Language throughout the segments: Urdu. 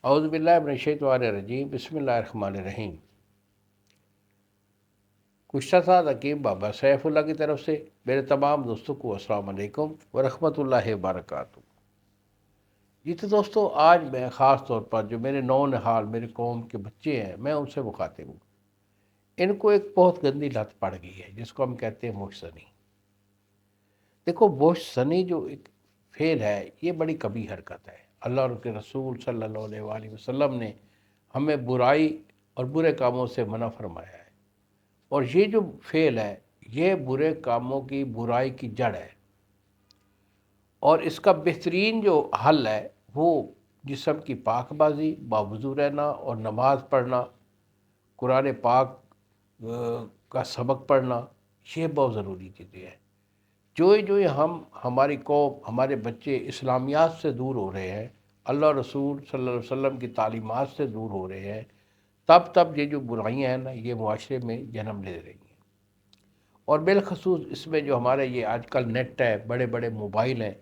اعوذ باللہ من الشیطان الرجیم، بسم اللہ الرحمن الرحیم۔ کچھ تھا حکیم بابا سیف اللہ کی طرف سے۔ میرے تمام دوستوں کو السلام علیکم ورحمۃ اللہ وبرکاتہ۔ جی تو دوستو، آج میں خاص طور پر جو میرے نونہال میری قوم کے بچے ہیں، میں ان سے مخاطب ہوں۔ ان کو ایک بہت گندی لت پڑ گئی ہے جس کو ہم کہتے ہیں بوش زنی۔ دیکھو، بوش زنی جو ایک فعل ہے، یہ بڑی کبھی حرکت ہے۔ اللہ اور کے رسول صلی اللہ علیہ وآلہ وسلم نے ہمیں برائی اور برے کاموں سے منع فرمایا ہے، اور یہ جو فعل ہے یہ برے کاموں کی برائی کی جڑ ہے، اور اس کا بہترین جو حل ہے وہ جسم کی پاک بازی، باوضو رہنا اور نماز پڑھنا، قرآن پاک کا سبق پڑھنا، یہ بہت ضروری چیزیں ہیں۔ جو ہماری قوم، ہمارے بچے اسلامیات سے دور ہو رہے ہیں، اللہ رسول صلی اللہ علیہ وسلم کی تعلیمات سے دور ہو رہے ہیں، تب یہ جو برائیاں ہیں نا، یہ معاشرے میں جنم لے رہی ہیں۔ اور بالخصوص اس میں جو ہمارے یہ آج کل نیٹ ہے، بڑے بڑے موبائل ہیں،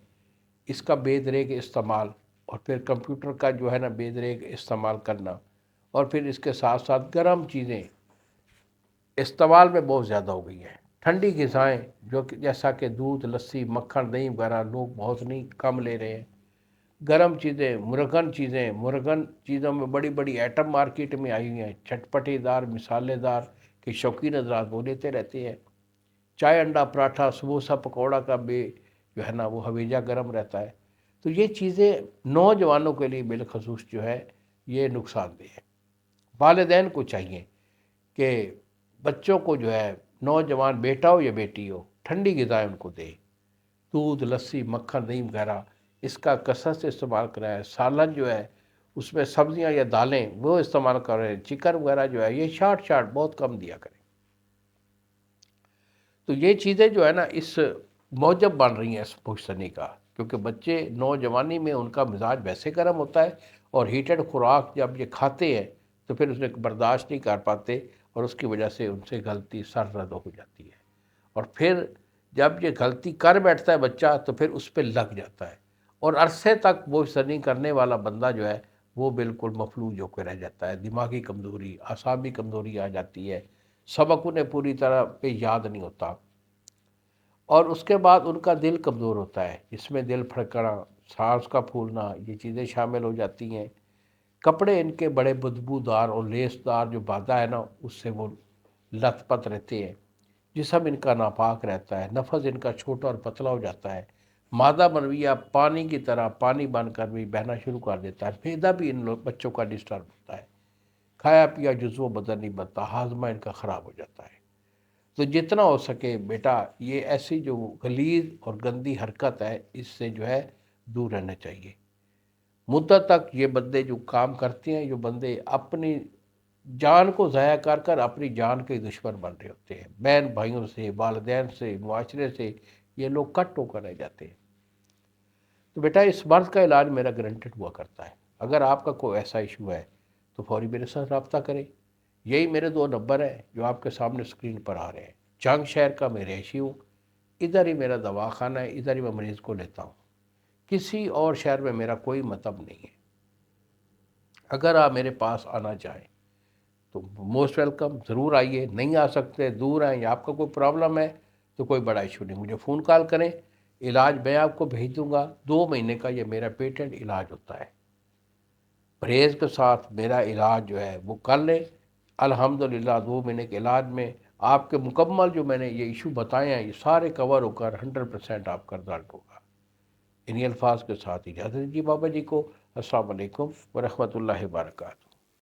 اس کا بے دریغ استعمال، اور پھر کمپیوٹر کا جو ہے نا بے دریغ استعمال کرنا، اور پھر اس کے ساتھ ساتھ گرم چیزیں استعمال میں بہت زیادہ ہو گئی ہیں۔ ٹھنڈی غذائیں جو کہ جیسا کہ دودھ، لسی، مکھن، دہی وغیرہ لوگ بہت نہیں کم لے رہے ہیں۔ گرم چیزیں، مرغن چیزوں میں بڑی بڑی ایٹم مارکیٹ میں آئی ہوئی ہیں، چٹپٹی دار، مسالے دار کے شوقین حضرات وہ لیتے رہتے ہیں۔ چائے، انڈا، پراٹھا، سموسہ، پکوڑا کا بھی جو ہے نا وہ ہویجہ گرم رہتا ہے۔ تو یہ چیزیں نوجوانوں کے لیے بالخصوص جو ہے یہ نقصان دہ ہے۔ والدین کو چاہیے کہ بچوں کو جو ہے، نوجوان بیٹا ہو یا بیٹی ہو، ٹھنڈی غذائیں ان کو دے۔ دودھ، لسی، مکھن، دہی وغیرہ اس کا کثرت سے استعمال کرائے۔ سالن جو ہے اس میں سبزیاں یا دالیں وہ استعمال کریں۔ چکن وغیرہ جو ہے یہ شارٹ بہت کم دیا کریں۔ تو یہ چیزیں جو ہے نا اس موجب بن رہی ہیں اس بوش زنی کا، کیونکہ بچے نوجوانی میں ان کا مزاج ویسے گرم ہوتا ہے، اور ہیٹڈ خوراک جب یہ کھاتے ہیں تو پھر اسے برداشت نہیں کر پاتے، اور اس کی وجہ سے ان سے غلطی سرزد ہو جاتی ہے، اور پھر جب یہ غلطی کر بیٹھتا ہے بچہ تو پھر اس پہ لگ جاتا ہے، اور عرصے تک بوش زنی کرنے والا بندہ جو ہے وہ بالکل مفلوج ہو کے رہ جاتا ہے۔ دماغی کمزوری، اعصابی کمزوری آ جاتی ہے، سبق انہیں پوری طرح پہ یاد نہیں ہوتا، اور اس کے بعد ان کا دل کمزور ہوتا ہے، جس میں دل پھڑکنا، سانس کا پھولنا، یہ چیزیں شامل ہو جاتی ہیں۔ کپڑے ان کے بڑے بدبودار اور لیس دار جو بادا ہے نا، اس سے وہ لت پت رہتے ہیں۔ جسم ان کا ناپاک رہتا ہے، نفس ان کا چھوٹا اور پتلا ہو جاتا ہے، مادہ منویہ پانی کی طرح پانی بن کر بھی بہنا شروع کر دیتا ہے، معدہ بھی ان بچوں کا ڈسٹرب ہوتا ہے، کھایا پیا جزو بدن نہیں بنتا، ہاضمہ ان کا خراب ہو جاتا ہے۔ تو جتنا ہو سکے بیٹا، یہ ایسی جو غلیظ اور گندی حرکت ہے اس سے جو ہے دور رہنا چاہیے۔ مدت تک یہ بندے جو کام کرتے ہیں، جو بندے اپنی جان کو ضائع کر کر اپنی جان کے دشمن بن رہے ہوتے ہیں، بہن بھائیوں سے، والدین سے، معاشرے سے یہ لوگ کٹ ہو کر رہ جاتے ہیں۔ تو بیٹا، اس مرض کا علاج میرا گارنٹیڈ ہوا کرتا ہے۔ اگر آپ کا کوئی ایسا ایشو ہے تو فوری میرے ساتھ رابطہ کریں۔ یہی میرے 2 نمبر ہیں جو آپ کے سامنے اسکرین پر آ رہے ہیں۔ جنگ شہر کا میں رہائشی ہوں، ادھر ہی میرا دواخانہ ہے، ادھر ہی میں مریض کو لیتا ہوں، کسی اور شہر میں میرا کوئی مطلب نہیں ہے۔ اگر آپ میرے پاس آنا چاہیں تو موسٹ ویلکم، ضرور آئیے۔ نہیں آ سکتے، دور ہیں یا آپ کا کوئی پرابلم ہے تو کوئی بڑا ایشو نہیں، مجھے فون کال کریں، علاج میں آپ کو بھیج دوں گا۔ 2 مہینے کا یہ میرا پیٹنٹ علاج ہوتا ہے، پرہیز کے ساتھ میرا علاج جو ہے وہ کر لیں۔ الحمدللہ 2 مہینے کے علاج میں آپ کے مکمل جو میں نے یہ ایشو بتائے ہیں یہ سارے کور ہو کر 100% آپ کا رزلٹ ہوگا۔ انہی الفاظ کے ساتھ اجازت دیجیے بابا جی کو۔ السلام علیکم ورحمۃ اللہ وبرکاتہ۔